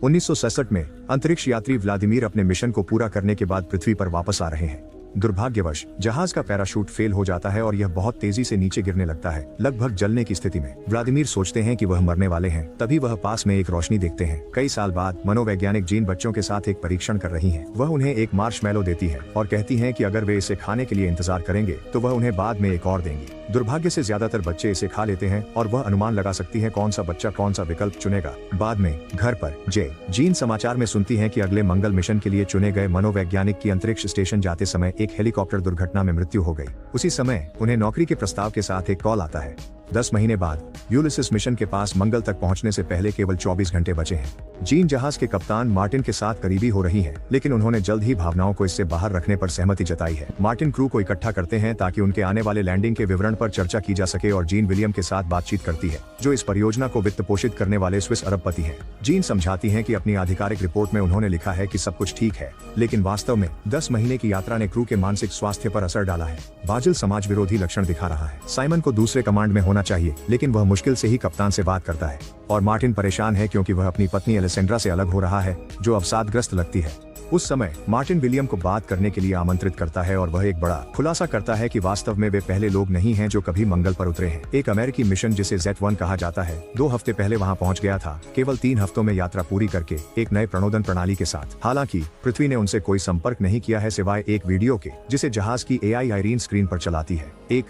1967 में अंतरिक्ष यात्री व्लादिमीर अपने मिशन को पूरा करने के बाद पृथ्वी पर वापस आ रहे हैं। दुर्भाग्यवश जहाज का पैराशूट फेल हो जाता है और यह बहुत तेजी से नीचे गिरने लगता है, लगभग जलने की स्थिति में। व्लादिमीर सोचते हैं कि वह मरने वाले हैं, तभी वह पास में एक रोशनी देखते हैं। कई साल बाद मनोवैज्ञानिक जीन बच्चों के साथ एक परीक्षण कर रही हैं। वह उन्हें एक मार्शमैलो देती है और कहती हैं कि अगर वे इसे खाने के लिए इंतजार करेंगे तो वह उन्हें बाद में एक और देंगी। दुर्भाग्य से ज्यादातर बच्चे इसे खा लेते हैं और वह अनुमान लगा सकती है कौन सा बच्चा कौन सा विकल्प चुनेगा। बाद में घर पर जीन समाचार में सुनती है कि अगले मंगल मिशन के लिए चुने गए मनोवैज्ञानिक की अंतरिक्ष स्टेशन जाते समय एक हेलीकॉप्टर दुर्घटना में मृत्यु हो गई। उसी समय उन्हें नौकरी के प्रस्ताव के साथ एक कॉल आता है। 10 महीने बाद यूलिसिस मिशन के पास मंगल तक पहुंचने से पहले केवल 24 घंटे बचे हैं। जीन जहाज के कप्तान मार्टिन के साथ करीबी हो रही है, लेकिन उन्होंने जल्द ही भावनाओं को इससे बाहर रखने पर सहमति जताई है। मार्टिन क्रू को इकट्ठा करते हैं ताकि उनके आने वाले लैंडिंग के विवरण पर चर्चा की जा सके और जीन विलियम के साथ बातचीत करती है, जो इस परियोजना को वित्त पोषित करने वाले स्विस अरबपति हैं। जीन समझाती हैं कि अपनी आधिकारिक रिपोर्ट में उन्होंने लिखा है कि सब कुछ ठीक है, लेकिन वास्तव में 10 महीने की यात्रा ने क्रू के मानसिक स्वास्थ्य पर असर डाला है। बाजिल समाज विरोधी लक्षण दिखा रहा है। साइमन को दूसरे कमांड में होना चाहिए, लेकिन वह मुश्किल से ही कप्तान से बात करता है और मार्टिन परेशान है क्योंकि वह अपनी पत्नी एलेसेंड्रा से अलग हो रहा है, जो अवसादग्रस्त लगती है। उस समय मार्टिन विलियम को बात करने के लिए आमंत्रित करता है और वह एक बड़ा खुलासा करता है कि वास्तव में वे पहले लोग नहीं हैं जो कभी मंगल पर उतरे हैं। एक अमेरिकी मिशन जिसे Z1 कहा जाता है 2 हफ्ते पहले वहां पहुंच गया था, केवल 3 हफ्तों में यात्रा पूरी करके एक नए प्रणोदन प्रणाली के साथ। हालांकि पृथ्वी ने उनसे कोई संपर्क नहीं किया है सिवाय एक वीडियो के, जिसे जहाज की AI आयरीन स्क्रीन पर चलाती है। एक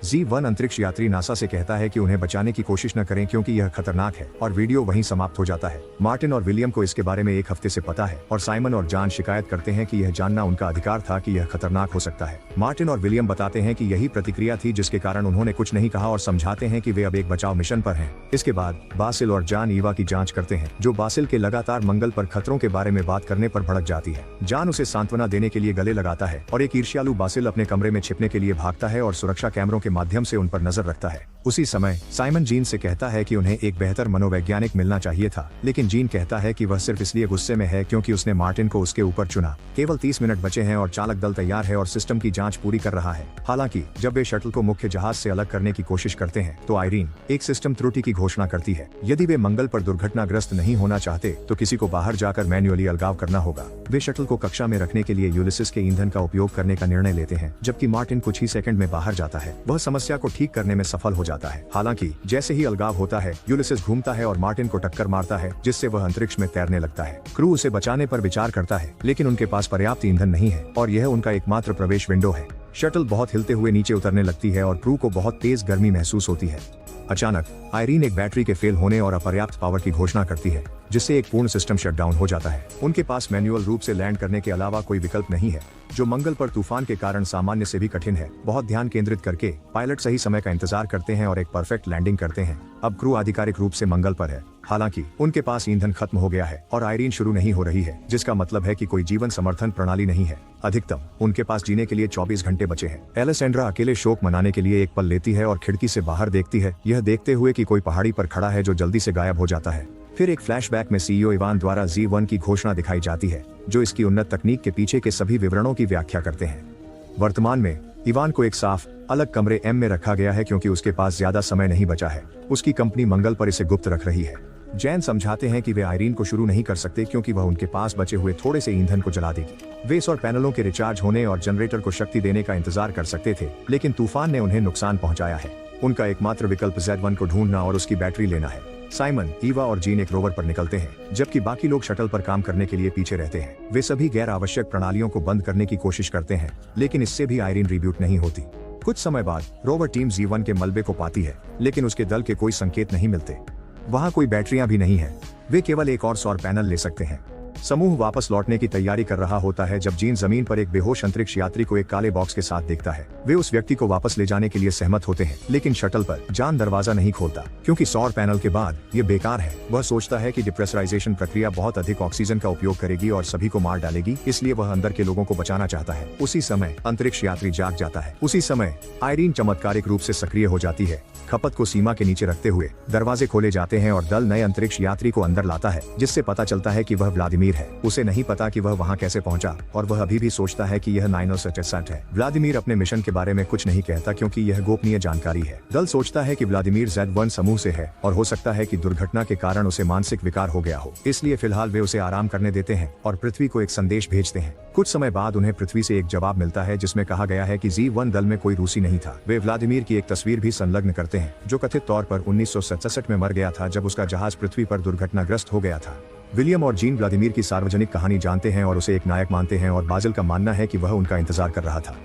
Z1 अंतरिक्ष यात्री नासा से कहता है कि उन्हें बचाने की कोशिश न करें क्योंकि यह खतरनाक है, और वीडियो वहीं समाप्त हो जाता है। मार्टिन और विलियम को इसके बारे में 1 हफ्ते से पता है और साइमन और जॉन शिकायत करते हैं कि यह जानना उनका अधिकार था कि यह खतरनाक हो सकता है। मार्टिन और विलियम बताते हैं कि यही प्रतिक्रिया थी जिसके कारण उन्होंने कुछ नहीं कहा और समझाते हैं कि वे अब एक बचाव मिशन पर हैं। इसके बाद बासिल और जॉन ईवा की जांच करते हैं, जो बासिल के लगातार मंगल पर खतरों के बारे में बात करने पर भड़क जाती है। जॉन उसे सांत्वना देने के लिए गले लगाता है और एक ईर्ष्यालु बासिल अपने कमरे में छिपने के लिए भागता है और सुरक्षा कैमरों के माध्यम से उन पर नजर रखता है। उसी समय साइमन जीन से कहता है कि उन्हें एक बेहतर मनोवैज्ञानिक मिलना चाहिए था, लेकिन जीन कहता है कि वह सिर्फ इसलिए गुस्से में है क्योंकि उसने मार्टिन को उसके ऊपर चुना। केवल 30 मिनट बचे हैं और चालक दल तैयार है और सिस्टम की जांच पूरी कर रहा है। हालांकि जब वे शटल को मुख्य जहाज से अलग करने की कोशिश करते हैं तो आयरीन एक सिस्टम त्रुटि की घोषणा करती है। यदि वे मंगल पर दुर्घटनाग्रस्त नहीं होना चाहते तो किसी को बाहर जाकर मैन्युअली अलगाव करना होगा। वे शटल को कक्षा में रखने के लिए यूलिसिस के ईंधन का उपयोग करने का निर्णय लेते हैं, जबकि मार्टिन कुछ ही सेकंड में बाहर जाता है। वह समस्या को ठीक करने में सफल हो जाता है। हालांकि जैसे ही अलगाव होता है, यूलिसिस घूमता है और मार्टिन को टक्कर मारता है, जिससे वह अंतरिक्ष में तैरने लगता है। क्रू उसे बचाने पर विचार करता है, लेकिन उनके पास पर्याप्त ईंधन नहीं है और यह उनका एकमात्र प्रवेश विंडो है। शटल बहुत हिलते हुए नीचे उतरने लगती है और क्रू को बहुत तेज गर्मी महसूस होती है। अचानक आयरीन एक बैटरी के फेल होने और अपर्याप्त पावर की घोषणा करती है, जिससे एक पूर्ण सिस्टम शटडाउन हो जाता है। उनके पास मैन्युअल रूप से लैंड करने के अलावा कोई विकल्प नहीं है, जो मंगल पर तूफान के कारण सामान्य से भी कठिन है। बहुत ध्यान केंद्रित करके पायलट सही समय का इंतजार करते हैं और एक परफेक्ट लैंडिंग करते हैं। अब क्रू आधिकारिक रूप से मंगल पर है, हालांकि उनके पास ईंधन खत्म हो गया है और आयरीन शुरू नहीं हो रही है, जिसका मतलब है कि कोई जीवन समर्थन प्रणाली नहीं है। अधिकतम उनके पास जीने के लिए 24 घंटे बचे हैं। एलेसेंड्रा अकेले शोक मनाने के लिए एक पल लेती है और खिड़की से बाहर देखती है, यह देखते हुए कि कोई पहाड़ी पर खड़ा है जो जल्दी से गायब हो जाता है। फिर एक फ्लैशबैक में CEO इवान द्वारा Z1 की घोषणा दिखाई जाती है, जो इसकी उन्नत तकनीक के पीछे के सभी विवरणों की व्याख्या करते हैं। वर्तमान में इवान को एक साफ अलग कमरे M में रखा गया है क्योंकि उसके पास ज्यादा समय नहीं बचा है। उसकी कंपनी मंगल पर इसे गुप्त रख रही है। जैन समझाते हैं कि वे आयरीन को शुरू नहीं कर सकते क्योंकि वह उनके पास बचे हुए थोड़े से ईंधन को जला देगी। वे सौर पैनलों के रिचार्ज होने और जनरेटर को शक्ति देने का इंतजार कर सकते थे, लेकिन तूफान ने उन्हें नुकसान पहुंचाया है। उनका एकमात्र विकल्प Z1 को ढूंढना और उसकी बैटरी लेना है। साइमन, ईवा और जीन एक रोवर पर निकलते हैं, जबकि बाकी लोग शटल पर काम करने के लिए पीछे रहते हैं। वे सभी गैर आवश्यक प्रणालियों को बंद करने की कोशिश करते हैं, लेकिन इससे भी आयरीन रिब्यूट नहीं होती। कुछ समय बाद रोवर टीम Z1 के मलबे को पाती है, लेकिन उसके दल के कोई संकेत नहीं मिलते। वहाँ कोई बैटरियां भी नहीं है। वे केवल एक और सौर पैनल ले सकते हैं। समूह वापस लौटने की तैयारी कर रहा होता है जब जीन जमीन पर एक बेहोश अंतरिक्ष यात्री को एक काले बॉक्स के साथ देखता है। वे उस व्यक्ति को वापस ले जाने के लिए सहमत होते हैं, लेकिन शटल पर जॉन दरवाजा नहीं खोलता क्योंकि सौर पैनल के बाद ये बेकार है। वह सोचता है कि डिप्रेशराइजेशन प्रक्रिया बहुत अधिक ऑक्सीजन का उपयोग करेगी और सभी को मार डालेगी, इसलिए वह अंदर के लोगों को बचाना चाहता है। उसी समय अंतरिक्ष यात्री जाग जाता है। उसी समय आयरीन चमत्कारिक रूप से सक्रिय हो जाती है। खपत को सीमा के नीचे रखते हुए दरवाजे खोले जाते हैं और दल नए अंतरिक्ष यात्री को अंदर लाता है, जिससे पता चलता है कि वह व्लादिमीर व्लादिमीर है। उसे नहीं पता कि वह वहाँ कैसे पहुंचा और वह अभी भी सोचता है कि यह 967 है। व्लादिमीर अपने मिशन के बारे में कुछ नहीं कहता क्योंकि यह गोपनीय जानकारी है। दल सोचता है कि व्लादिमीर Z1 समूह से है और हो सकता है कि दुर्घटना के कारण उसे मानसिक विकार हो गया हो, इसलिए फिलहाल वे उसे आराम करने देते हैं और पृथ्वी को एक संदेश भेजते हैं। कुछ समय बाद उन्हें पृथ्वी से एक जवाब मिलता है जिसमें कहा गया है कि Z1 दल में कोई रूसी नहीं था। वे व्लादिमीर की एक तस्वीर भी संलग्न करते हैं जो कथित तौर पर 1967 में मर गया था जब उसका जहाज पृथ्वी पर दुर्घटनाग्रस्त हो गया था। विलियम और जीन व्लादिमीर की सार्वजनिक कहानी जानते हैं और उसे एक नायक मानते हैं और बाजिल का मानना है कि वह उनका इंतजार कर रहा था।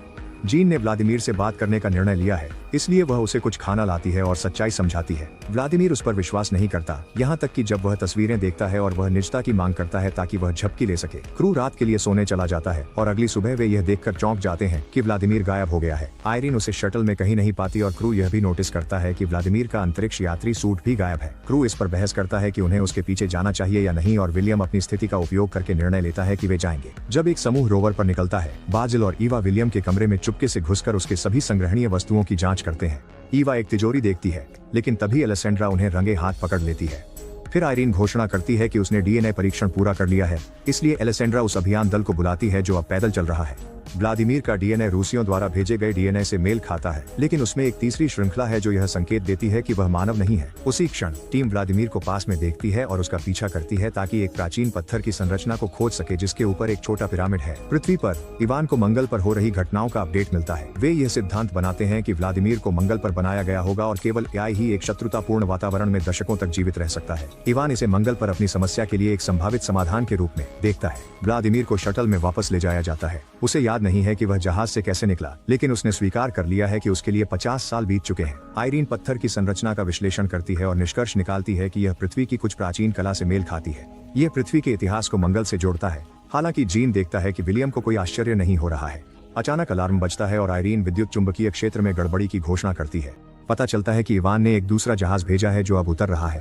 जीन ने व्लादिमीर से बात करने का निर्णय लिया है, इसलिए वह उसे कुछ खाना लाती है और सच्चाई समझाती है। व्लादिमीर उस पर विश्वास नहीं करता, यहाँ तक कि जब वह तस्वीरें देखता है और वह निजता की मांग करता है ताकि वह झपकी ले सके। क्रू रात के लिए सोने चला जाता है और अगली सुबह वे यह देखकर चौंक जाते हैं कि व्लादिमीर गायब हो गया है। आयरीन उसे शटल में कहीं नहीं पाती और क्रू यह भी नोटिस करता है कि व्लादिमीर का अंतरिक्ष यात्री सूट भी गायब है। क्रू इस पर बहस करता है कि उन्हें उसके पीछे जाना चाहिए या नहीं और विलियम अपनी स्थिति का उपयोग करके निर्णय लेता है कि वे जाएंगे। जब एक समूह रोवर पर निकलता है, बाजिल और ईवा विलियम के कमरे में चुपके से घुसकर उसके सभी संग्रहणीय वस्तुओं की जांच करते हैं। ईवा एक तिजोरी देखती है, लेकिन तभी एलेसेंड्रा उन्हें रंगे हाथ पकड़ लेती है। फिर आयरीन घोषणा करती है कि उसने डीएनए परीक्षण पूरा कर लिया है, इसलिए एलेसेंड्रा उस अभियान दल को बुलाती है जो अब पैदल चल रहा है। व्लादिमीर का डीएनए रूसियों द्वारा भेजे गए डीएनए से मेल खाता है, लेकिन उसमें एक तीसरी श्रृंखला है जो यह संकेत देती है कि वह मानव नहीं है। उसी क्षण टीम व्लादिमीर को पास में देखती है और उसका पीछा करती है ताकि एक प्राचीन पत्थर की संरचना को खोज सके जिसके ऊपर एक छोटा पिरामिड है। पृथ्वी पर इवान को मंगल पर हो रही घटनाओं का अपडेट मिलता है। वे यह सिद्धांत बनाते हैं कि व्लादिमीर को मंगल पर बनाया गया होगा और केवल एआई ही एक शत्रुतापूर्ण वातावरण में दशकों तक जीवित रह सकता है। इवान इसे मंगल पर अपनी समस्या के लिए एक संभावित समाधान के रूप में देखता है। व्लादिमीर को शटल में वापस ले जाया जाता है। उसे याद नहीं है कि वह जहाज से कैसे निकला, लेकिन उसने स्वीकार कर लिया है कि उसके लिए 50 साल बीत चुके हैं। आयरीन पत्थर की संरचना का विश्लेषण करती है और निष्कर्ष निकालती है कि यह पृथ्वी की कुछ प्राचीन कला से मेल खाती है। यह पृथ्वी के इतिहास को मंगल से जोड़ता है। हालांकि जीन देखता है कि विलियम को कोई आश्चर्य नहीं हो रहा है। अचानक अलार्म बजता है और आयरीन विद्युत चुंबकीय क्षेत्र में गड़बड़ी की घोषणा करती है। पता चलता है कि इवान ने एक दूसरा जहाज भेजा है जो अब उतर रहा है।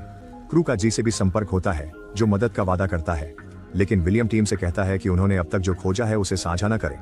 क्रू का जी से भी संपर्क होता है जो मदद का वादा करता है, लेकिन विलियम टीम से कहता है कि उन्होंने अब तक जो खोजा है उसे साझा न करें।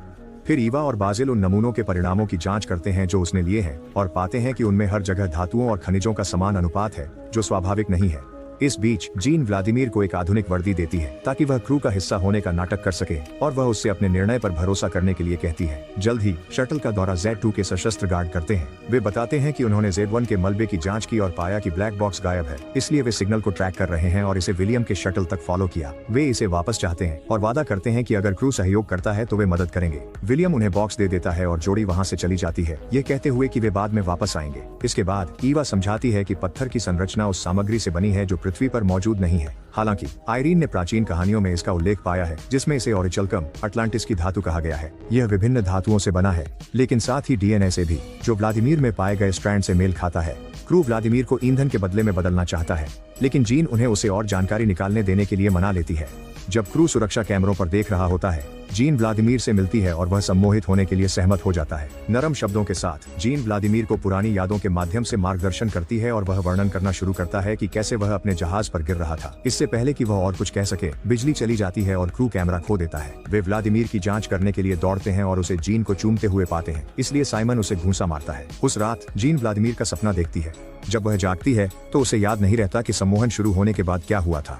फिर ईवा और बाजिल उन नमूनों के परिणामों की जांच करते हैं जो उसने लिए हैं और पाते हैं कि उनमें हर जगह धातुओं और खनिजों का समान अनुपात है जो स्वाभाविक नहीं है। इस बीच जीन व्लादिमीर को एक आधुनिक वर्दी देती है ताकि वह क्रू का हिस्सा होने का नाटक कर सके और वह उससे अपने निर्णय पर भरोसा करने के लिए कहती है। जल्द ही शटल का दौरा Z2 के सशस्त्र गार्ड करते हैं। वे बताते हैं कि उन्होंने Z1 के मलबे की जांच की और पाया कि ब्लैक बॉक्स गायब है, इसलिए वे सिग्नल को ट्रैक कर रहे हैं और इसे विलियम के शटल तक फॉलो किया। वे इसे वापस चाहते हैं और वादा करते हैं कि अगर क्रू सहयोग करता है तो वे मदद करेंगे। विलियम उन्हें बॉक्स दे देता है और जोड़ी वहाँ से चली जाती है, ये कहते हुए कि वे बाद में वापस आएंगे। इसके बाद ईवा समझाती है कि पत्थर की संरचना उस सामग्री से बनी है जो पृथ्वी पर मौजूद नहीं है। हालांकि आयरीन ने प्राचीन कहानियों में इसका उल्लेख पाया है जिसमें इसे ओरिचल्कम अटलांटिस की धातु कहा गया है। यह विभिन्न धातुओं से बना है, लेकिन साथ ही डीएनए से भी, जो व्लादिमीर में पाए गए स्ट्रैंड से मेल खाता है। क्रू व्लादिमीर को ईंधन के बदले में बदलना चाहता है, लेकिन जीन उन्हें उसे और जानकारी निकालने देने के लिए मना लेती है। जब क्रू सुरक्षा कैमरों पर देख रहा होता है, जीन व्लादिमीर से मिलती है और वह सम्मोहित होने के लिए सहमत हो जाता है। नरम शब्दों के साथ जीन व्लादिमीर को पुरानी यादों के माध्यम से मार्गदर्शन करती है और वह वर्णन करना शुरू करता है कि कैसे वह अपने जहाज पर गिर रहा था। इससे पहले कि वह और कुछ कह सके, बिजली चली जाती है और क्रू कैमरा खो देता है। वे व्लादिमीर की जांच करने के लिए दौड़ते हैं और उसे जीन को चूमते हुए पाते हैं, इसलिए साइमन उसे घूंसा मारता है। उस रात जीन व्लादिमीर का सपना देखती है। जब वह जागती है तो उसे याद नहीं रहता कि सम्मोहन शुरू होने के बाद क्या हुआ था।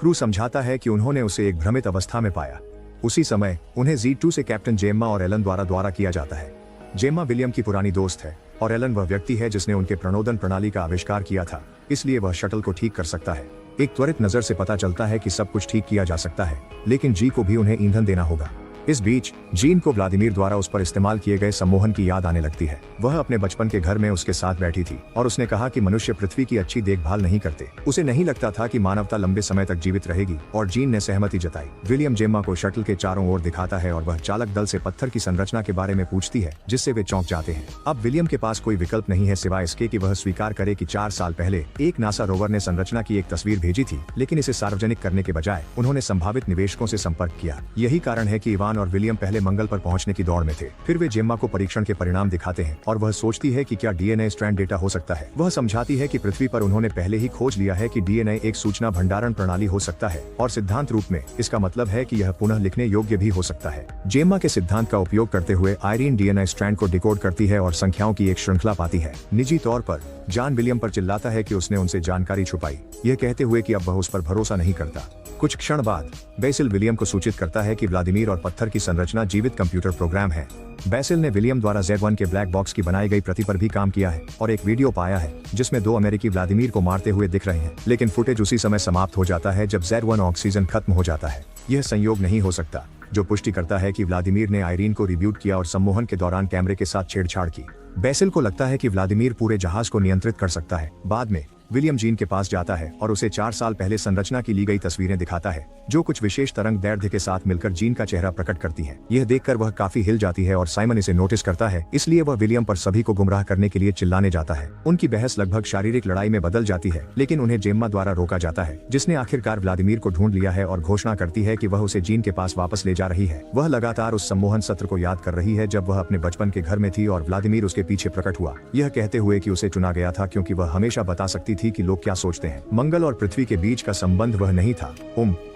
क्रू समझाता है कि उन्होंने उसे एक भ्रमित अवस्था में पाया। उसी समय उन्हें Z2 से कैप्टन जेम्मा और एलन द्वारा किया जाता है। जेम्मा विलियम की पुरानी दोस्त है और एलन वह व्यक्ति है जिसने उनके प्रणोदन प्रणाली का आविष्कार किया था, इसलिए वह शटल को ठीक कर सकता है। एक त्वरित नजर से पता चलता है कि सब कुछ ठीक किया जा सकता है, लेकिन जी को भी उन्हें ईंधन देना होगा। इस बीच जीन को व्लादिमीर द्वारा उस पर इस्तेमाल किए गए सम्मोहन की याद आने लगती है। वह अपने बचपन के घर में उसके साथ बैठी थी और उसने कहा कि मनुष्य पृथ्वी की अच्छी देखभाल नहीं करते। उसे नहीं लगता था कि मानवता लंबे समय तक जीवित रहेगी और जीन ने सहमति जताई। विलियम जेम्मा को शटल के चारों ओर दिखाता है और वह चालक दल से पत्थर की संरचना के बारे में पूछती है, जिससे वे चौंक जाते हैं। अब विलियम के पास कोई विकल्प नहीं है सिवाय इसके कि वह स्वीकार करे कि 4 साल पहले एक नासा रोवर ने संरचना की एक तस्वीर भेजी थी, लेकिन इसे सार्वजनिक करने के बजाय उन्होंने संभावित निवेशकों से संपर्क किया। यही कारण है कि इवान इवान और विलियम पहले मंगल पर पहुंचने की दौड़ में थे। फिर वे जेम्मा को परीक्षण के परिणाम दिखाते हैं और वह सोचती है कि क्या डीएनए स्ट्रैंड डेटा हो सकता है। वह समझाती है कि पृथ्वी पर उन्होंने पहले ही खोज लिया है कि डीएनए एक सूचना भंडारण प्रणाली हो सकता है और सिद्धांत रूप में इसका मतलब है कि यह पुनः लिखने योग्य भी हो सकता है। जेम्मा के सिद्धांत का उपयोग करते हुए आयरीन डीएनए स्ट्रैंड को डिकोड करती है और संख्याओं की एक श्रृंखला पाती है। निजी तौर पर जॉन विलियम पर चिल्लाता है कि उसने उनसे जानकारी छुपाई, यह कहते हुए कि अब वह उस पर भरोसा नहीं करता। कुछ क्षण बाद बेसिल विलियम को सूचित करता है कि व्लादिमीर और पत्थर की संरचना जीवित कंप्यूटर प्रोग्राम है। बेसिल ने विलियम द्वारा Z1 के ब्लैक बॉक्स की बनाई गई प्रति पर भी काम किया है और एक वीडियो पाया है जिसमें 2 अमेरिकी व्लादिमीर को मारते हुए दिख रहे हैं, लेकिन फुटेज उसी समय समाप्त हो जाता है जब Z1 ऑक्सीजन खत्म हो जाता है। यह संयोग नहीं हो सकता, जो पुष्टि करता है कि व्लादिमीर ने आयरीन को रिब्यूट किया और सम्मोहन के दौरान कैमरे के साथ छेड़छाड़ की। बेसिल को लगता है कि व्लादिमीर पूरे जहाज को नियंत्रित कर सकता है। बाद में विलियम जीन के पास जाता है और उसे 4 साल पहले संरचना की ली गई तस्वीरें दिखाता है, जो कुछ विशेष तरंग दैर्ध्य के साथ मिलकर जीन का चेहरा प्रकट करती हैं। यह देखकर वह काफी हिल जाती है और साइमन इसे नोटिस करता है, इसलिए वह विलियम पर सभी को गुमराह करने के लिए चिल्लाने जाता है। उनकी बहस लगभग शारीरिक लड़ाई में बदल जाती है, लेकिन उन्हें जेम्मा द्वारा रोका जाता है, जिसने आखिरकार व्लादिमीर को ढूंढ लिया है और घोषणा करती है कि वह उसे जीन के पास वापस ले जा रही है। वह लगातार उस सम्मोहन सत्र को याद कर रही है जब वह अपने बचपन के घर में थी और व्लादिमीर उसके पीछे प्रकट हुआ, यह कहते हुए कि उसे चुना गया था क्योंकि वह हमेशा बता सकती थी कि लोग क्या सोचते हैं। मंगल और पृथ्वी के बीच का संबंध वह नहीं था,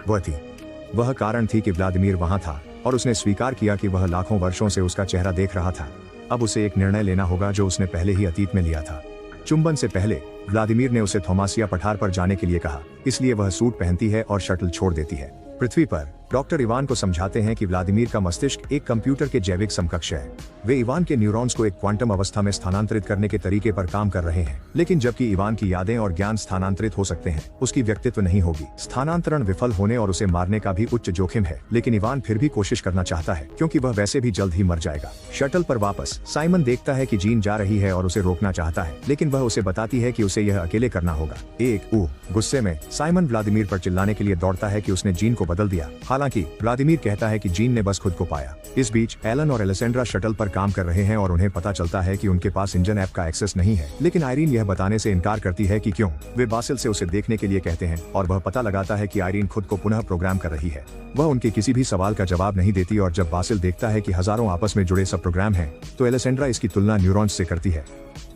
वह थी। वह कारण थी कि व्लादिमीर वहां था और उसने स्वीकार किया कि वह लाखों वर्षों से उसका चेहरा देख रहा था। अब उसे एक निर्णय लेना होगा जो उसने पहले ही अतीत में लिया था। चुंबन से पहले व्लादिमीर ने उसे थोमासिया पठार पर जाने के लिए कहा, इसलिए वह सूट पहनती है और शटल छोड़ देती है। पृथ्वी पर डॉक्टर इवान को समझाते हैं कि व्लादिमीर का मस्तिष्क एक कंप्यूटर के जैविक समकक्ष है। वे इवान के न्यूरॉन्स को एक क्वांटम अवस्था में स्थानांतरित करने के तरीके पर काम कर रहे हैं, लेकिन जबकि इवान की यादें और ज्ञान स्थानांतरित हो सकते हैं, उसकी व्यक्तित्व नहीं होगी। स्थानांतरण विफल होने और उसे मारने का भी उच्च जोखिम है, लेकिन इवान फिर भी कोशिश करना चाहता है क्योंकि वह वैसे भी जल्द ही मर जाएगा। शटल पर वापस साइमन देखता है कि जीन जा रही है और उसे रोकना चाहता है, लेकिन वह उसे बताती है कि उसे यह अकेले करना होगा। गुस्से में साइमन व्लादिमीर पर चिल्लाने के लिए दौड़ता है कि उसने जीन को बदल दिया। हालांकि व्लादिमीर कहता है कि जीन ने बस खुद को पाया। इस बीच एलन और एलेसेंड्रा शटल पर काम कर रहे हैं और उन्हें पता चलता है कि उनके पास इंजन ऐप का एक्सेस नहीं है, लेकिन आयरीन यह बताने से इनकार करती है कि क्यों। वे बासिल से उसे देखने के लिए कहते हैं और वह पता लगाता है कि आयरीन खुद को पुनः प्रोग्राम कर रही है। वह उनके किसी भी सवाल का जवाब नहीं देती और जब बासिल देखता है कि हजारों आपस में जुड़े सब प्रोग्राम हैं, तो एलेसेंड्रा इसकी तुलना न्यूरॉन्स से करती है।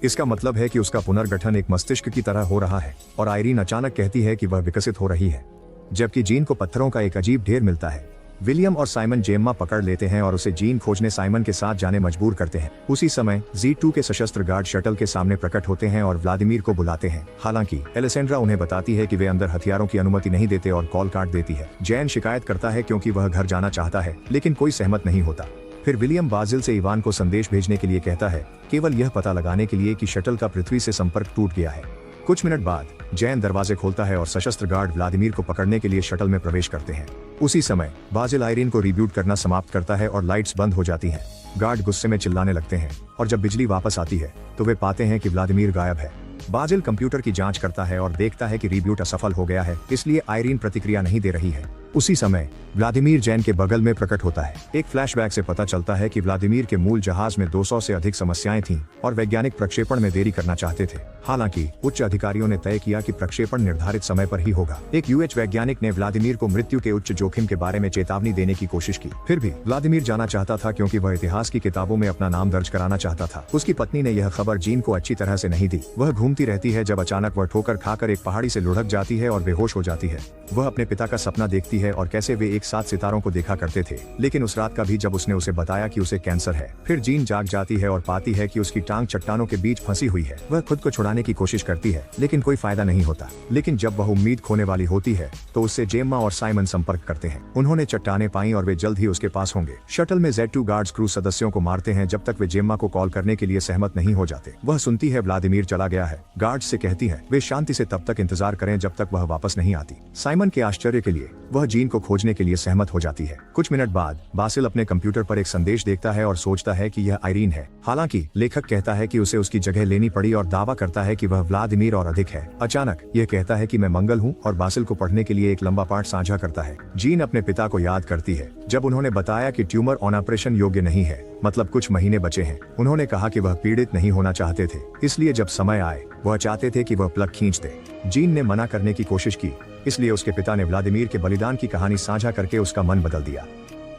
इसका मतलब है कि उसका पुनर्गठन एक मस्तिष्क की तरह हो रहा है और आयरीन अचानक कहती है कि वह विकसित हो रही है। जबकि जीन को पत्थरों का एक अजीब ढेर मिलता है। विलियम और साइमन जेम्मा पकड़ लेते हैं और उसे जीन खोजने साइमन के साथ जाने मजबूर करते हैं। उसी समय Z2 के सशस्त्र गार्ड शटल के सामने प्रकट होते हैं और व्लादिमीर को बुलाते हैं। हालांकि एलेसेंड्रा उन्हें बताती है कि वे अंदर हथियारों की अनुमति नहीं देते और कॉल काट देती है। जैन शिकायत करता है क्योंकि वह घर जाना चाहता है, लेकिन कोई सहमत नहीं होता। फिर विलियम बासिल से इवान को संदेश भेजने के लिए कहता है, केवल यह पता लगाने के लिए कि शटल का पृथ्वी से संपर्क टूट गया है। कुछ मिनट बाद जैन दरवाजे खोलता है और सशस्त्र गार्ड व्लादिमीर को पकड़ने के लिए शटल में प्रवेश करते हैं। उसी समय बासिल आयरीन को रिब्यूट करना समाप्त करता है और लाइट्स बंद हो जाती हैं। गार्ड गुस्से में चिल्लाने लगते हैं और जब बिजली वापस आती है तो वे पाते हैं कि व्लादिमीर गायब है। बासिल कंप्यूटर की जांच करता है और देखता है कि रिब्यूट असफल हो गया है, इसलिए आयरीन प्रतिक्रिया नहीं दे रही है। उसी समय व्लादिमीर जैन के बगल में प्रकट होता है। एक फ्लैशबैक से पता चलता है कि व्लादिमीर के मूल जहाज में 200 से अधिक समस्याएं थीं और वैज्ञानिक प्रक्षेपण में देरी करना चाहते थे। हालांकि उच्च अधिकारियों ने तय किया कि प्रक्षेपण निर्धारित समय पर ही होगा। एक यूएच वैज्ञानिक ने व्लादिमीर को मृत्यु के उच्च जोखिम के बारे में चेतावनी देने की कोशिश की। फिर भी व्लादिमीर जाना चाहता था क्योंकि वह इतिहास की किताबों में अपना नाम दर्ज कराना चाहता था। उसकी पत्नी ने यह खबर जीन को अच्छी तरह से नहीं दी। वह घूमती रहती है जब अचानक वह ठोकर खाकर एक पहाड़ी से लुढ़क जाती है और बेहोश हो जाती है। वह अपने पिता का सपना देखती है और कैसे वे एक साथ सितारों को देखा करते थे, लेकिन उस रात का भी जब उसने उसे बताया कि उसे कैंसर है। फिर जीन जाग जाती है और पाती है कि उसकी टांग चट्टानों के बीच फंसी हुई है। वह खुद को छुड़ाने की कोशिश करती है, लेकिन कोई फायदा नहीं होता। लेकिन जब वह उम्मीद खोने वाली होती है तो उससे जेम्मा और साइमन संपर्क करते हैं। उन्होंने चट्टानें पाई और वे जल्द ही उसके पास होंगे। शटल में Z2 गार्ड्स क्रू सदस्यों को मारते हैं जब तक वे जेम्मा को कॉल करने के लिए सहमत नहीं हो जाते। वह सुनती है व्लादिमीर चला गया है। गार्ड्स से कहती है वे शांति से तब तक इंतजार करें जब तक वह वापस नहीं आती। साइमन के आश्चर्य के लिए वह जीन को खोजने के लिए सहमत हो जाती है। कुछ मिनट बाद बासिल अपने कंप्यूटर पर एक संदेश देखता है और सोचता है कि यह आयरीन है। हालांकि लेखक कहता है कि उसे उसकी जगह लेनी पड़ी और दावा करता है कि वह व्लादिमीर और अधिक है। अचानक यह कहता है कि मैं मंगल हूँ और बासिल को पढ़ने के लिए एक लंबा पाठ साझा करता है। जीन अपने पिता को याद करती है जब उन्होंने बताया कि ट्यूमर ऑपरेशन योग्य नहीं है, मतलब कुछ महीने बचे हैं। उन्होंने कहा कि वह पीड़ित नहीं होना चाहते थे, इसलिए जब समय आए वह चाहते थे कि वह प्लग खींच दे। जीन ने मना करने की कोशिश की, इसलिए उसके पिता ने व्लादिमीर के बलिदान की कहानी साझा करके उसका मन बदल दिया।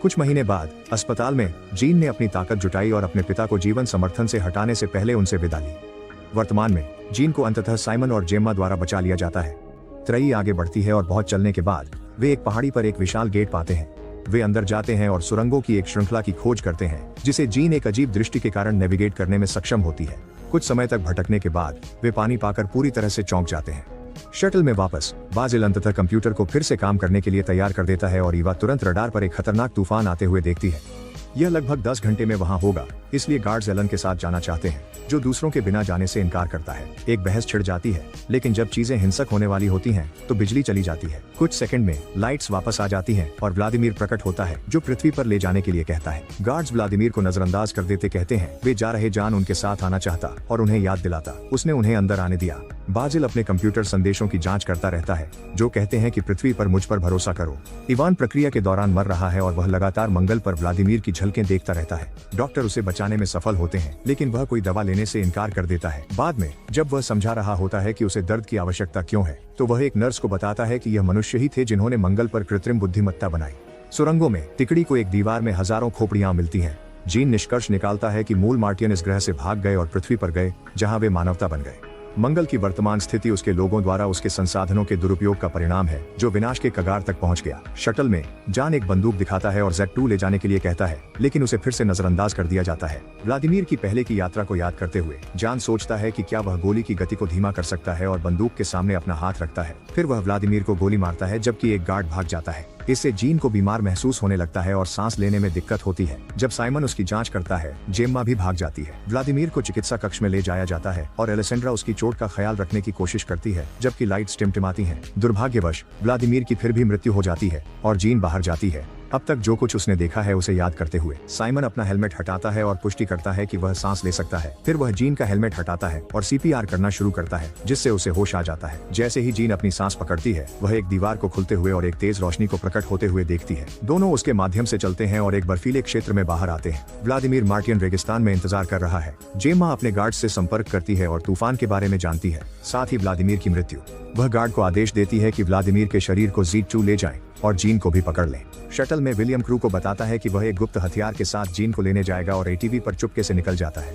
कुछ महीने बाद अस्पताल में जीन ने अपनी ताकत जुटाई और अपने पिता को जीवन समर्थन से हटाने से पहले उनसे विदा ली। वर्तमान में जीन को अंततः साइमन और जेम्मा द्वारा बचा लिया जाता है। त्रयी आगे बढ़ती है और बहुत चलने के बाद वे एक पहाड़ी पर एक विशाल गेट पाते हैं। वे अंदर जाते हैं और सुरंगों की एक श्रृंखला की खोज करते हैं, जिसे जीन एक अजीब दृष्टि के कारण नेविगेट करने में सक्षम होती है। कुछ समय तक भटकने के बाद वे पानी पाकर पूरी तरह से चौंक जाते हैं। शटल में वापस बाजिल अंततः कंप्यूटर को फिर से काम करने के लिए तैयार कर देता है और ईवा तुरंत रडार पर एक खतरनाक तूफान आते हुए देखती है। यह लगभग 10 घंटे में वहां होगा, इसलिए गार्ड्स एलन के साथ जाना चाहते हैं, जो दूसरों के बिना जाने से इनकार करता है। एक बहस छिड़ जाती है, लेकिन जब चीजें हिंसक होने वाली होती हैं, तो बिजली चली जाती है। कुछ सेकंड में लाइट्स वापस आ जाती हैं और व्लादिमीर प्रकट होता है, जो पृथ्वी पर ले जाने के लिए कहता है। गार्ड्स व्लादिमीर को नजरअंदाज कर देते कहते हैं वे जा रहे जान उनके साथ आना चाहता और उन्हें याद दिलाता। उसने उन्हें अंदर आने दिया। बाजिल अपने कंप्यूटर संदेशों की जांच करता रहता है, जो कहते हैं कि पृथ्वी पर मुझ पर भरोसा करो। इवान प्रक्रिया के दौरान मर रहा है और वह लगातार मंगल पर व्लादिमीर की झलकें देखता रहता है। डॉक्टर उसे बचाने में सफल होते हैं, लेकिन वह कोई दवा लेने से इनकार कर देता है। बाद में जब वह समझा रहा होता है कि उसे दर्द की आवश्यकता क्यों है, तो वह एक नर्स को बताता है कि यह मनुष्य ही थे जिन्होंने मंगल पर कृत्रिम बुद्धिमत्ता बनाई। सुरंगों में तिकड़ी को एक दीवार में हजारों खोपड़ियां मिलती हैं। जीन निष्कर्ष निकालता है कि मूल मार्टियन इस ग्रह से भाग गए और पृथ्वी पर गए, जहां वे मानवता बन गए। मंगल की वर्तमान स्थिति उसके लोगों द्वारा उसके संसाधनों के दुरुपयोग का परिणाम है, जो विनाश के कगार तक पहुंच गया। शटल में जान एक बंदूक दिखाता है और Z2 ले जाने के लिए कहता है, लेकिन उसे फिर से नजरअंदाज कर दिया जाता है। व्लादिमीर की पहले की यात्रा को याद करते हुए जान सोचता है कि क्या वह गोली की गति को धीमा कर सकता है और बंदूक के सामने अपना हाथ रखता है। फिर वह व्लादिमीर को गोली मारता है, जबकि एक गार्ड भाग जाता है। इससे जीन को बीमार महसूस होने लगता है और सांस लेने में दिक्कत होती है। जब साइमन उसकी जांच करता है, जेम्मा भी भाग जाती है। व्लादिमीर को चिकित्सा कक्ष में ले जाया जाता है और एलेसेंड्रा उसकी चोट का ख्याल रखने की कोशिश करती है, जबकि लाइट्स टिमटिमाती हैं। दुर्भाग्यवश व्लादिमीर की फिर भी मृत्यु हो जाती है और जीन बाहर जाती है। अब तक जो कुछ उसने देखा है उसे याद करते हुए साइमन अपना हेलमेट हटाता है और पुष्टि करता है कि वह सांस ले सकता है। फिर वह जीन का हेलमेट हटाता है और CPR करना शुरू करता है, जिससे उसे होश आ जाता है। जैसे ही जीन अपनी सांस पकड़ती है, वह एक दीवार को खुलते हुए और एक तेज रोशनी को प्रकट होते हुए देखती है। दोनों उसके माध्यम से चलते हैं और एक बर्फीले क्षेत्र में बाहर आते हैं। व्लादिमीर मार्टियन रेगिस्तान में इंतजार कर रहा है। जेम्मा अपने गार्ड से संपर्क करती है और तूफान के बारे में जानती है, साथ ही व्लादिमीर की मृत्यु। वह गार्ड को आदेश देती है कि व्लादिमीर के शरीर को Z2 ले जाएं और जीन को भी पकड़ लें। शटल में विलियम क्रू को बताता है कि वह एक गुप्त हथियार के साथ जीन को लेने जाएगा और ATV पर चुपके से निकल जाता है।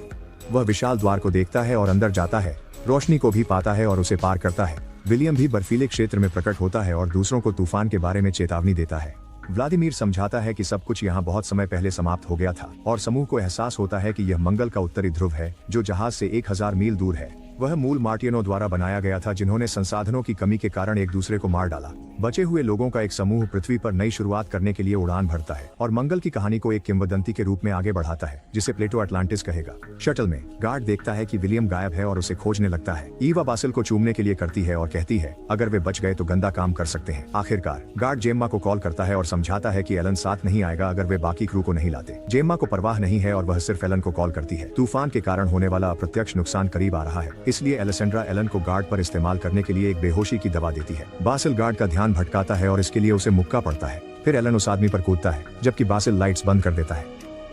वह विशाल द्वार को देखता है और अंदर जाता है, रोशनी को भी पाता है और उसे पार करता है। विलियम भी बर्फीले क्षेत्र में प्रकट होता है और दूसरों को तूफान के बारे में चेतावनी देता है। व्लादिमीर समझाता है कि सब कुछ यहाँ बहुत समय पहले समाप्त हो गया था और समूह को एहसास होता है कि यह मंगल का उत्तरी ध्रुव है, जो जहाज से 1000 मील दूर है। वह मूल मार्टियनों द्वारा बनाया गया था, जिन्होंने संसाधनों की कमी के कारण एक दूसरे को मार डाला। बचे हुए लोगों का एक समूह पृथ्वी पर नई शुरुआत करने के लिए उड़ान भरता है और मंगल की कहानी को एक किंवदंती के रूप में आगे बढ़ाता है, जिसे प्लेटो अटलांटिस कहेगा। शटल में गार्ड देखता है कि विलियम गायब है और उसे खोजने लगता है। ईवा बासिल को चूमने के लिए करती है और कहती है अगर वे बच गए तो गंदा काम कर सकते हैं। आखिरकार गार्ड जेम्मा को कॉल करता है और समझाता है कि एलन साथ नहीं आएगा अगर वे बाकी क्रू को नहीं लाते। जेम्मा को परवाह नहीं है और वह सिर्फ एलन को कॉल करती है। तूफान के कारण होने वाला अप्रत्यक्ष नुकसान करीब आ रहा है, इसलिए एलेसेंड्रा एलन को गार्ड पर इस्तेमाल करने के लिए एक बेहोशी की दवा देती है। बासिल गार्ड का ध्यान भटकाता है और इसके लिए उसे मुक्का पड़ता है। फिर एलन उस आदमी पर कूदता है, जबकि बासिल लाइट्स बंद कर देता है।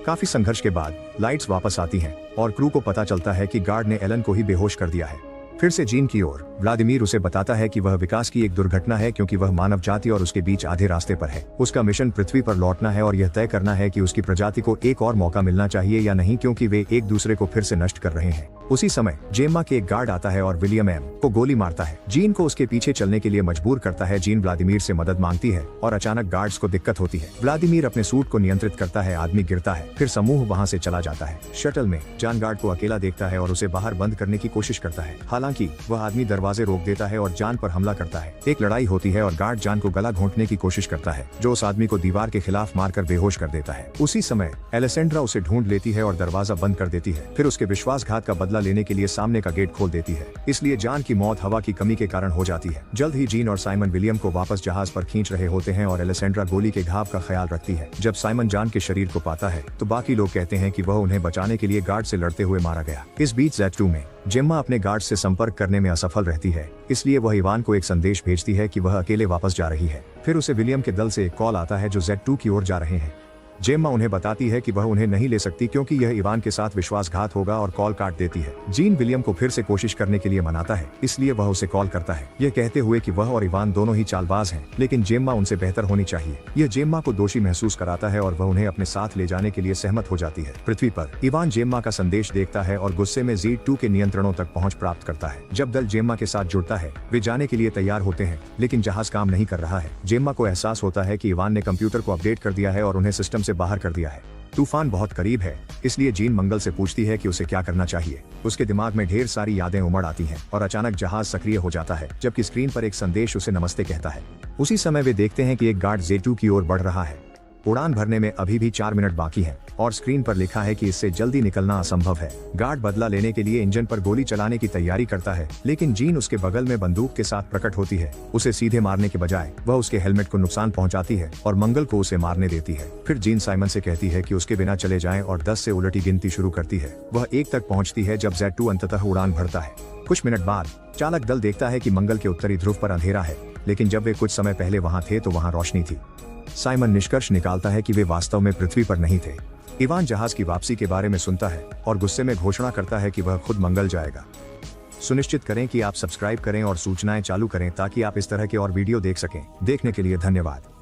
काफी संघर्ष के बाद लाइट्स वापस आती हैं और क्रू को पता चलता है कि गार्ड ने एलन को ही बेहोश कर दिया है। फिर से जीन की ओर व्लादिमीर उसे बताता है कि वह विकास की एक दुर्घटना है, क्योंकि वह मानव जाति और उसके बीच आधे रास्ते पर है। उसका मिशन पृथ्वी पर लौटना है और यह तय करना है कि उसकी प्रजाति को एक और मौका मिलना चाहिए या नहीं, क्योंकि वे एक दूसरे को फिर से नष्ट कर रहे हैं। उसी समय जेम्मा के एक गार्ड आता है और विलियम एम को गोली मारता है। जीन को उसके पीछे चलने के लिए मजबूर करता है। जीन व्लादिमीर से मदद मांगती है और अचानक गार्ड्स को दिक्कत होती है। व्लादिमीर अपने सूट को नियंत्रित करता है, आदमी गिरता है, फिर समूह वहां से चला जाता है। शटल में जान गार्ड को अकेला देखता है और उसे बाहर बंद करने की कोशिश करता है। हालांकि वह आदमी दरवाजे रोक देता है और जान पर हमला करता है। एक लड़ाई होती है और गार्ड जान को गला घोंटने की कोशिश करता है, जो उस आदमी को दीवार के खिलाफ मारकर बेहोश कर देता है। उसी समय एलेसेंड्रा उसे ढूंढ लेती है और दरवाजा बंद कर देती है। फिर उसके विश्वासघात का बदला लेने के लिए सामने का गेट खोल देती है। इसलिए जान की मौत हवा की कमी के कारण हो जाती है। जल्द ही जीन और साइमन विलियम को वापस जहाज पर खींच रहे होते हैं और एलेसेंड्रा गोली के घाव का ख्याल रखती है। जब साइमन जान के शरीर को पाता है तो बाकी लोग कहते हैं कि वह उन्हें बचाने के लिए गार्ड से लड़ते हुए मारा गया। इस बीच Z2 में जेम्मा अपने गार्ड से संपर्क करने में असफल रहती है, इसलिए वह इवान को एक संदेश भेजती है कि वह अकेले वापस जा रही है। फिर उसे विलियम के दल से एक कॉल आता है जो Z2 की ओर जा रहे हैं। जेम्मा उन्हें बताती है कि वह उन्हें नहीं ले सकती क्योंकि यह इवान के साथ विश्वासघात होगा और कॉल काट देती है। जीन विलियम को फिर से कोशिश करने के लिए मनाता है, इसलिए वह उसे कॉल करता है, यह कहते हुए कि वह और इवान दोनों ही चालबाज हैं, लेकिन जेम्मा उनसे बेहतर होनी चाहिए। यह जेम्मा को दोषी महसूस कराता है और वह उन्हें अपने साथ ले जाने के लिए सहमत हो जाती है। पृथ्वी पर इवान जेम्मा का संदेश देखता है और गुस्से में Z2 के नियंत्रणों तक पहुंच प्राप्त करता है। जब दल जेम्मा के साथ जुड़ता है, वे जाने के लिए तैयार होते हैं, लेकिन जहाज काम नहीं कर रहा है। जेम्मा को एहसास होता है कि इवान ने कंप्यूटर को अपडेट कर दिया है और उन्हें सिस्टम से बाहर कर दिया है। तूफान बहुत करीब है, इसलिए जीन मंगल से पूछती है कि उसे क्या करना चाहिए। उसके दिमाग में ढेर सारी यादें उमड़ आती हैं और अचानक जहाज सक्रिय हो जाता है, जबकि स्क्रीन पर एक संदेश उसे नमस्ते कहता है। उसी समय वे देखते हैं कि एक गार्ड Z2 की ओर बढ़ रहा है। उड़ान भरने में अभी भी 4 मिनट बाकी हैं और स्क्रीन पर लिखा है कि इससे जल्दी निकलना असंभव है। गार्ड बदला लेने के लिए इंजन पर गोली चलाने की तैयारी करता है, लेकिन जीन उसके बगल में बंदूक के साथ प्रकट होती है। उसे सीधे मारने के बजाय वह उसके हेलमेट को नुकसान पहुंचाती है और मंगल को उसे मारने देती है। फिर जीन साइमन से कहती है कि उसके बिना चले जाएं और 10 से उलटी गिनती शुरू करती है। वह 1 तक पहुंचती है जब Z2 अंततः उड़ान भरता है। कुछ मिनट बाद चालक दल देखता है कि मंगल के उत्तरी ध्रुव पर अंधेरा है, लेकिन जब वे कुछ समय पहले वहां थे तो वहां रोशनी थी। साइमन निष्कर्ष निकालता है कि वे वास्तव में पृथ्वी पर नहीं थे। इवान जहाज की वापसी के बारे में सुनता है और गुस्से में घोषणा करता है कि वह खुद मंगल जाएगा। सुनिश्चित करें कि आप सब्सक्राइब करें और सूचनाएं चालू करें ताकि आप इस तरह के और वीडियो देख सकें। देखने के लिए धन्यवाद।